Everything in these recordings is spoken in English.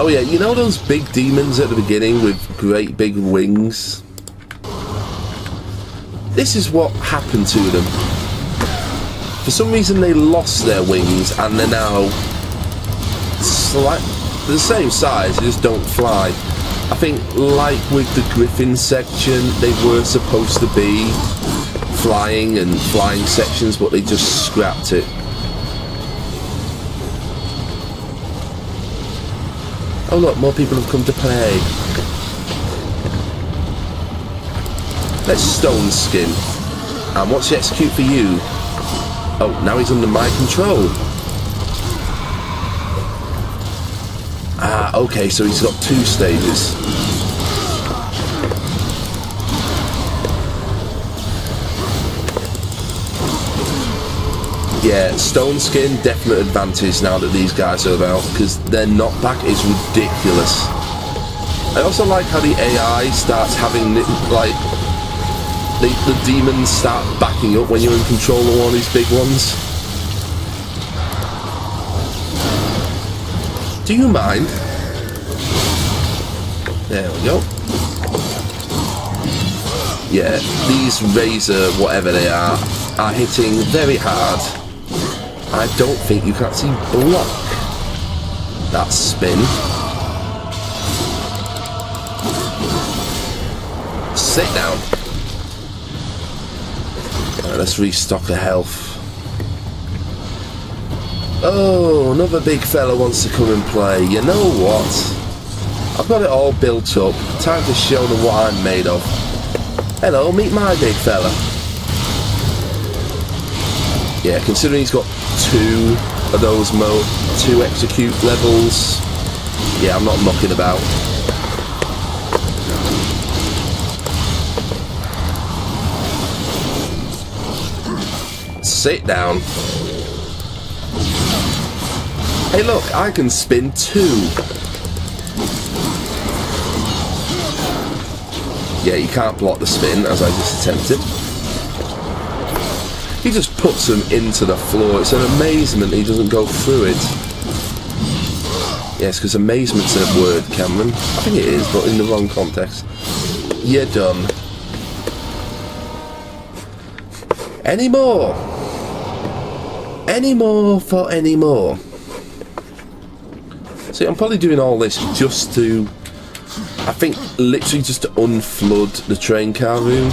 Oh yeah, you know those big demons at the beginning with great big wings? This is what happened to them. For some reason they lost their wings and they're now the same size, they just don't fly. I think like with the Griffin section, they were supposed to be flying and flying sections, but they just scrapped it. Oh look, more people have come to play. Let's stone skin. And what's the execute for you? Oh, now he's under my control. Ah, okay, so he's got 2 stages. Yeah, stone skin, definite advantage now that these guys are about, because their knockback is ridiculous. I also like how the AI starts having, like, the demons start backing up when you're in control of one of these big ones. Do you mind? There we go. Yeah, these razor, whatever they are hitting very hard. I don't think you can actually block that spin. Sit down. Right, let's restock the health. Oh, another big fella wants to come and play. You know what? I've got it all built up. Time to show them what I'm made of. Hello, meet my big fella. Yeah, considering he's got 2 of those 2 execute levels, yeah, I'm not mucking about. Sit down. Hey look, I can spin 2. Yeah, you can't block the spin, as I just attempted. He just puts them into the floor. It's an amazement he doesn't go through it. Yes, because amazement's a word, Cameron. I think it is, but in the wrong context. You're done. Any more? Any more for any more? See, I'm probably doing all this just to, I think, literally just to unflood the train car room.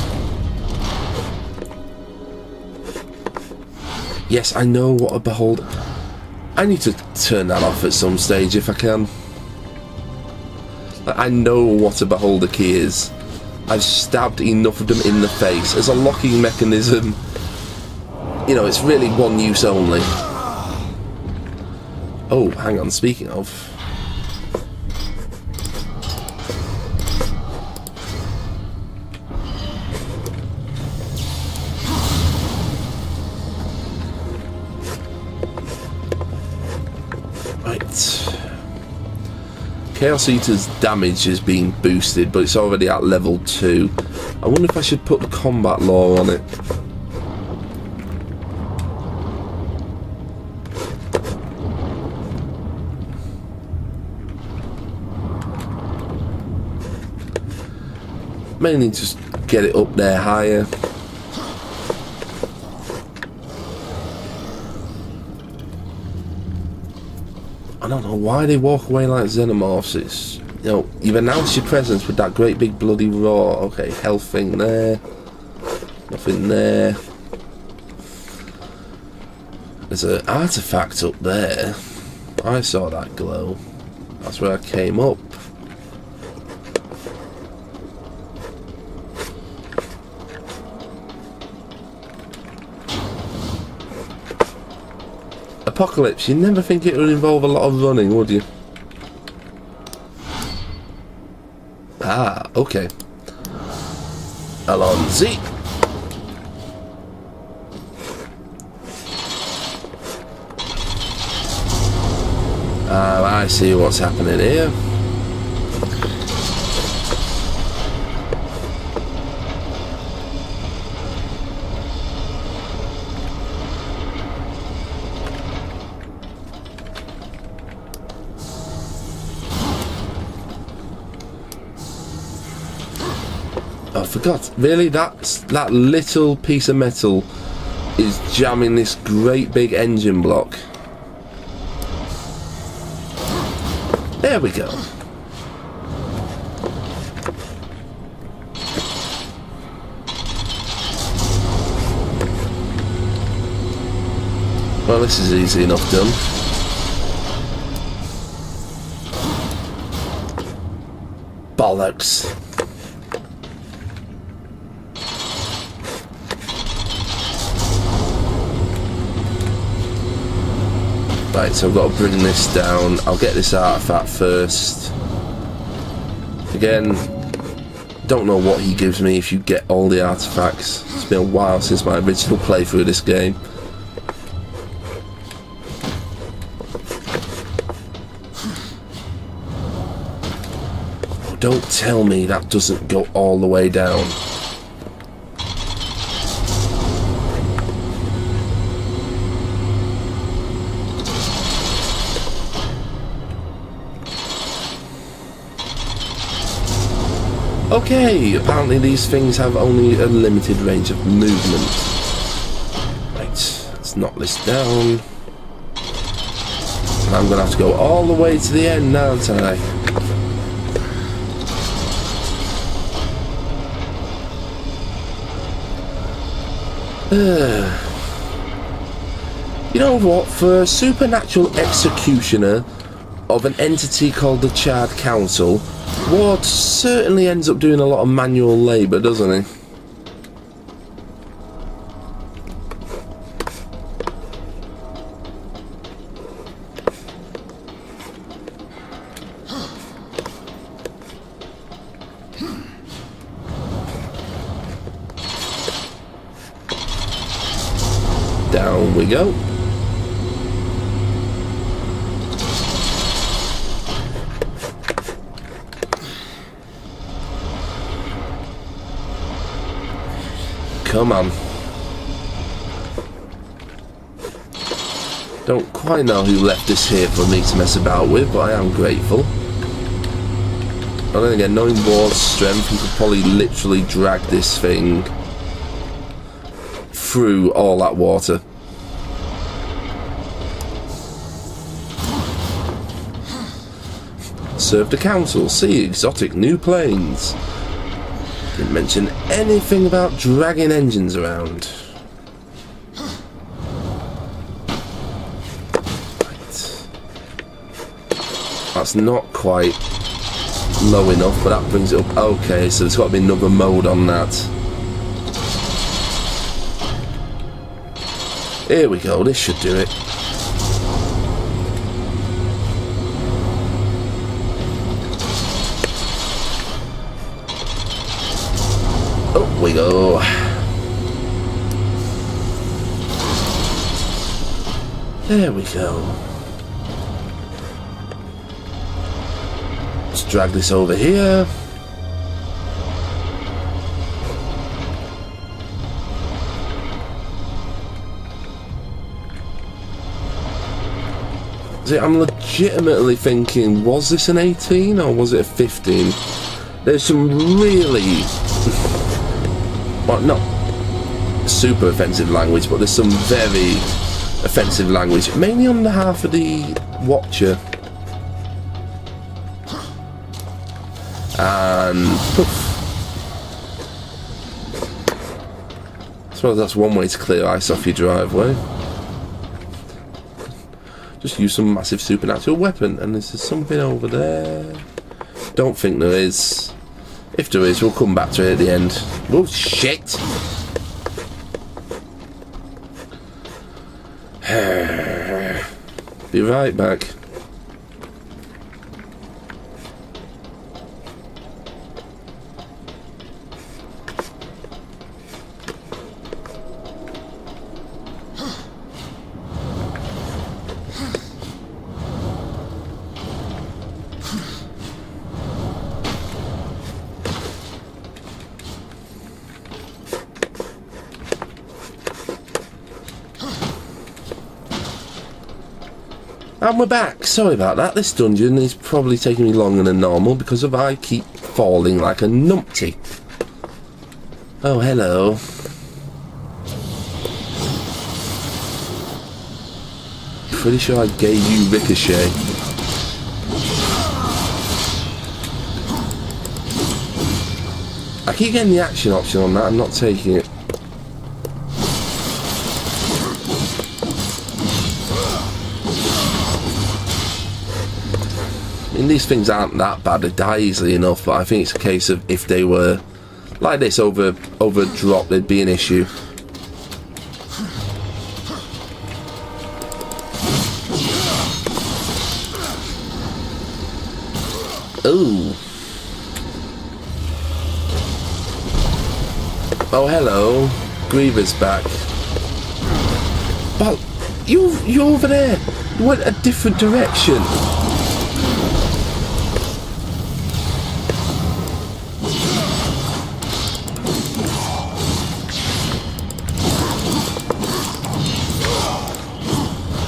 Yes, I know what a beholder. I need to turn that off at some stage if I can. Like, I know what a beholder key is. I've stabbed enough of them in the face. As a locking mechanism, you know, it's really one use only. Oh, hang on, speaking of. Chaos Eater's damage is being boosted, but it's already at level 2. I wonder if I should put the combat law on it. Mainly just get it up there higher. I don't know why they walk away like xenomorphs. It's, you know, you've announced your presence with that great big bloody roar. Okay, health thing there. Nothing there. There's an artifact up there. I saw that glow. That's where I came up. Apocalypse, you'd never think it would involve a lot of running, would you? Ah, okay. Alonzi. I see what's happening here. I forgot. Really, that little piece of metal is jamming this great big engine block. There we go. Well, this is easy enough done. Bollocks. Right, so I've got to bring this down. I'll get this artifact first. Again, don't know what he gives me if you get all the artifacts. It's been a while since my original playthrough of this game. Don't tell me that doesn't go all the way down. Okay, apparently these things have only a limited range of movement. Right, let's knock this down. And I'm going to have to go all the way to the end now, aren't I? You know what? For a supernatural executioner of an entity called the Charred Council, Ward certainly ends up doing a lot of manual labour, doesn't he? Down we go. Come on. Don't quite know who left this here for me to mess about with, but I am grateful. But then again, knowing Ward's strength, he could probably literally drag this thing through all that water. Serve the council, see exotic new planes. Didn't mention anything about dragging engines around. Right. That's not quite low enough, but that brings it up. Okay, so there's got to be another mode on that. Here we go, this should do it. Up we go. There we go. Let's drag this over here. See, I'm legitimately thinking, was this an 18 or was it a 15? There's some really, well, not super offensive language, but there's some very offensive language, mainly on behalf of the Watcher. And poof. I suppose that's one way to clear ice off your driveway. Just use some massive supernatural weapon. And is there something over there? Don't think there is. If there is, we'll come back to it at the end. Oh shit! Be right back. And we're back. Sorry about that. This dungeon is probably taking me longer than normal because I keep falling like a numpty. Oh, hello. Pretty sure I gave you Ricochet. I keep getting the action option on that, I'm not taking it. I mean, these things aren't that bad, they die easily enough, but I think it's a case of if they were like this over drop, there'd be an issue. Ooh. Oh, hello. Griever's back. Well, you're over there. You went a different direction.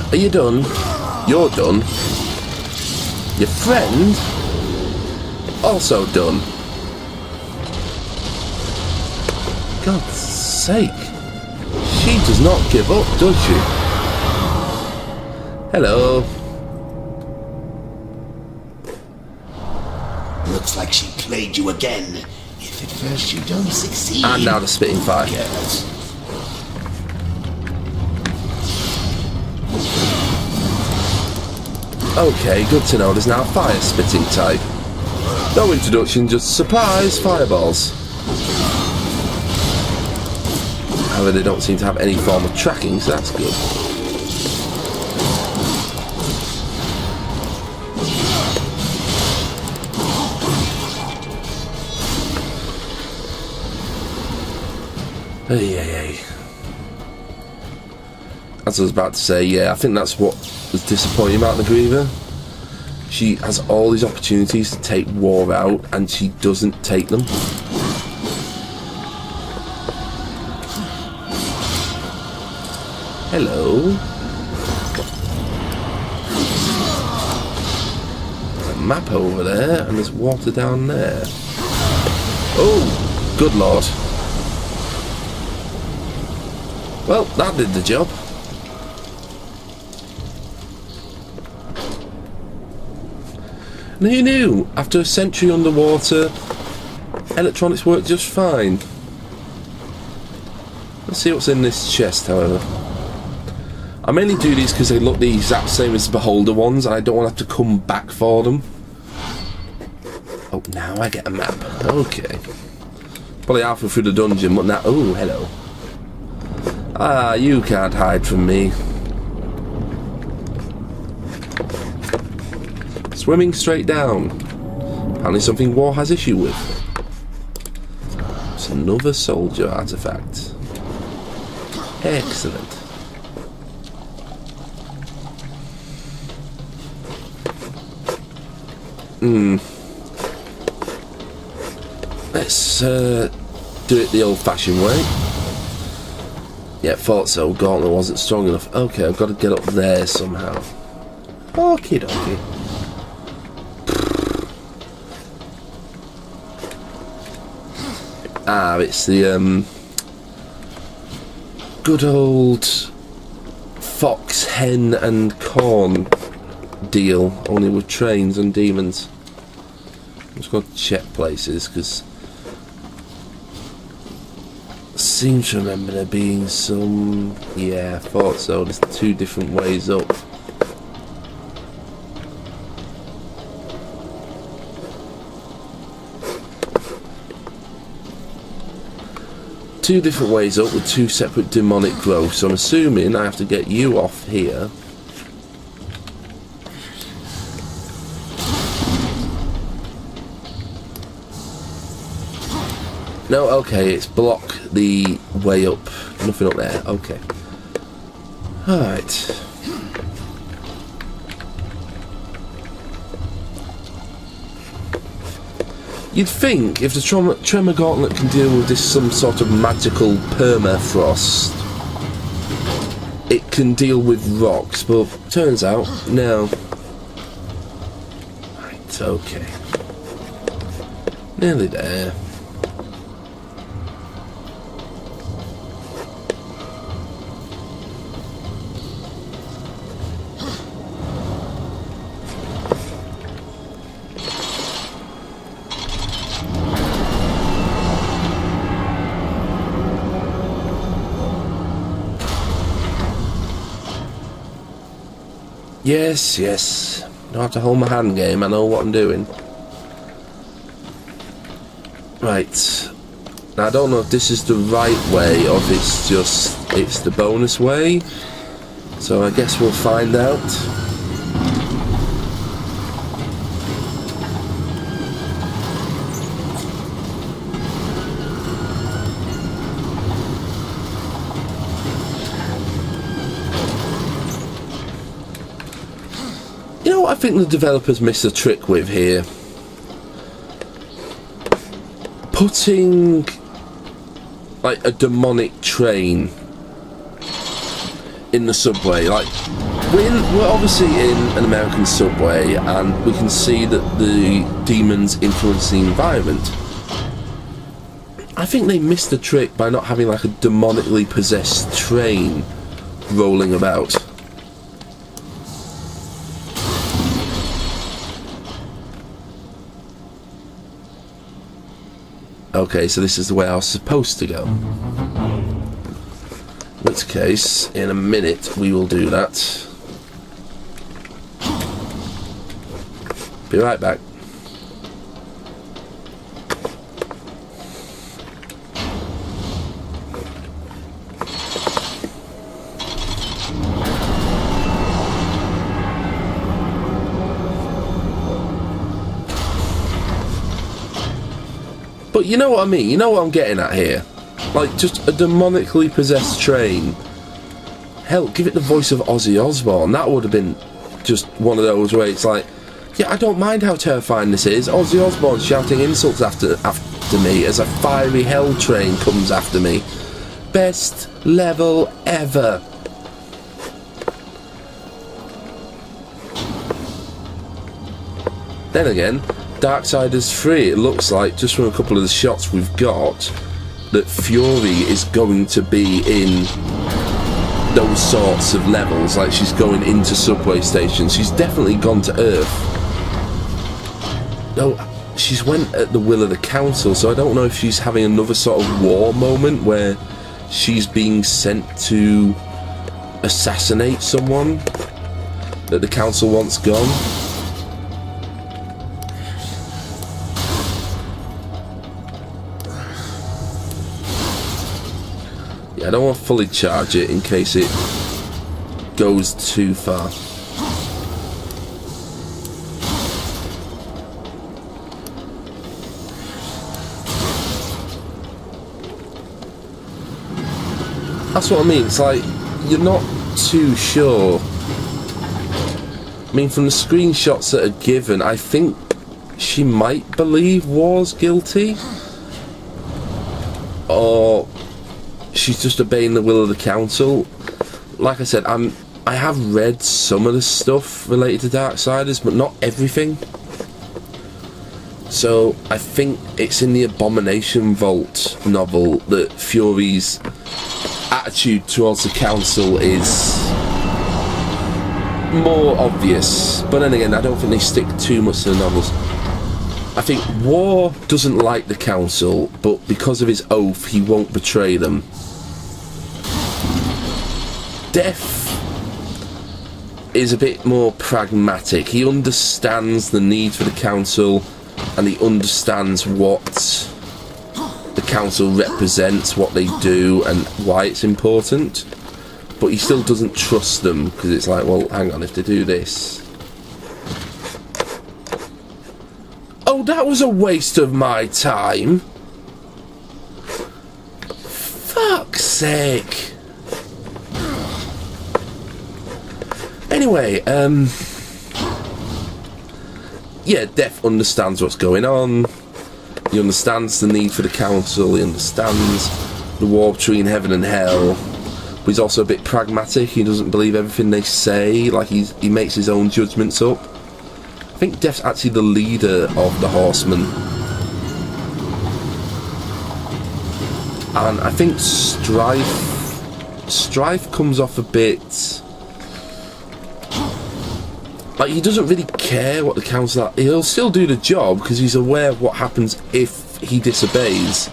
Are you done? You're done. Your friend? Also done. God's sake. She does not give up, does she? Hello. Looks like she played you again. If at first you don't succeed... And now the spitting fire. Yes. Okay, good to know there's now a fire spitting type. No introduction, just surprise fireballs. However, they don't seem to have any form of tracking, so that's good. Hey. As I was about to say, yeah, I think that's what was disappointing about the Griever. She has all these opportunities to take War out, and she doesn't take them. Hello. There's a map over there, and there's water down there. Oh, good lord. Well, that did the job. And who knew? After a century underwater, electronics work just fine. Let's see what's in this chest, however. I mainly do these because they look the exact same as the Beholder ones, and I don't want to have to come back for them. Oh, now I get a map. Okay. Probably halfway through the dungeon, but now... Oh, hello. Ah, you can't hide from me. Swimming straight down. Apparently something War has issue with. It's another soldier artifact. Excellent. Let's do it the old-fashioned way. Yeah, thought so. Gauntlet wasn't strong enough. Okay, I've got to get up there somehow. Okie dokie. Ah, it's the good old fox, hen and corn deal, only with trains and demons. I'm just going to check places, because I seem to remember there being some... Yeah, I thought so. There's two different ways up. Two different ways up with two separate demonic growths, so I'm assuming I have to get you off here. No, okay, it's block the way up. Nothing up there, okay. Alright. You'd think if the Tremor Gauntlet can deal with this some sort of magical permafrost, it can deal with rocks, but turns out, no. Right, okay. Nearly there. Yes, yes. Don't have to hold my hand game, I know what I'm doing. Right. Now I don't know if this is the right way or if it's the bonus way. So I guess we'll find out. You know what I think the developers missed a trick with here? Putting like a demonic train in the subway. Like we're obviously in an American subway and we can see that the demons influence the environment. I think they missed the trick by not having like a demonically possessed train rolling about. Okay, so this is the way I was supposed to go. In which case, in a minute, we will do that. Be right back. But you know what I mean? You know what I'm getting at here? Like, just a demonically possessed train. Hell, give it the voice of Ozzy Osbourne. That would have been just one of those where it's like, yeah, I don't mind how terrifying this is. Ozzy Osbourne shouting insults after me as a fiery hell train comes after me. Best level ever. Then again, Darksiders 3, it looks like, just from a couple of the shots we've got, that Fury is going to be in those sorts of levels. Like, she's going into subway stations. She's definitely gone to Earth. No, she's went at the will of the council, so I don't know if she's having another sort of war moment where she's being sent to assassinate someone that the council wants gone. I don't want to fully charge it in case it goes too far. That's what I mean, it's like, you're not too sure. I mean, from the screenshots that are given, I think she might believe War's guilty. Or she's just obeying the will of the council. Like I said, I have read some of the stuff related to Darksiders, but not everything. So I think it's in the Abomination Vault novel that Fury's attitude towards the council is more obvious. But then again, I don't think they stick too much to the novels. I think War doesn't like the council, but because of his oath, he won't betray them. Death is a bit more pragmatic. He understands the need for the council, and he understands what the council represents, what they do, and why it's important. But he still doesn't trust them, because it's like, well, hang on, if they do this... Oh, that was a waste of my time. Fuck's sake. Anyway, yeah, Death understands what's going on. He understands the need for the council. He understands the war between heaven and hell. But he's also a bit pragmatic. He doesn't believe everything they say. Like, he makes his own judgments up. I think Death's actually the leader of the Horsemen. And I think Strife comes off a bit... Like, he doesn't really care what the council are. He'll still do the job because he's aware of what happens if he disobeys.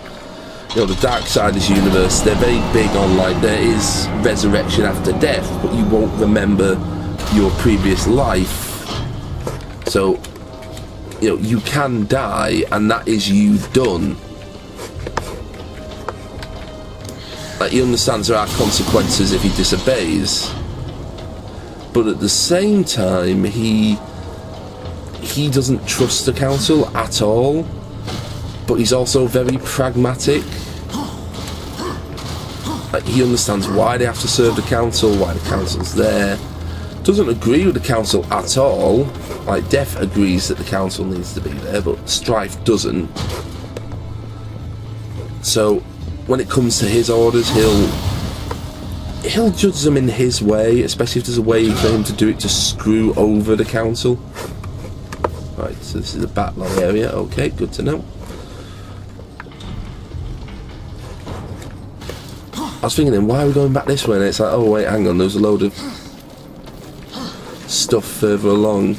You know, the Darksiders universe, they're very big on, like, there is resurrection after death, but you won't remember your previous life. So, you know, you can die, and that is you done. Like, he understands there are consequences if he disobeys, but at the same time, he doesn't trust the council at all. But he's also very pragmatic. Like, he understands why they have to serve the council, why the council's there. Doesn't agree with the council at all. Like, Death agrees that the council needs to be there, but Strife doesn't. So, when it comes to his orders, he'll judge them in his way, especially if there's a way for him to do it to screw over the council. Right, so this is a battle area. Okay, good to know. I was thinking then, why are we going back this way? And it's like, oh wait, hang on, there's a load of stuff further along.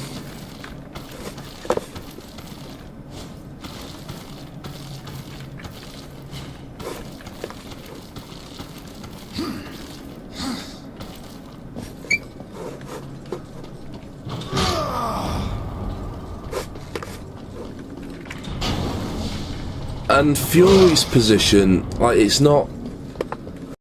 And Fury's position, like, it's not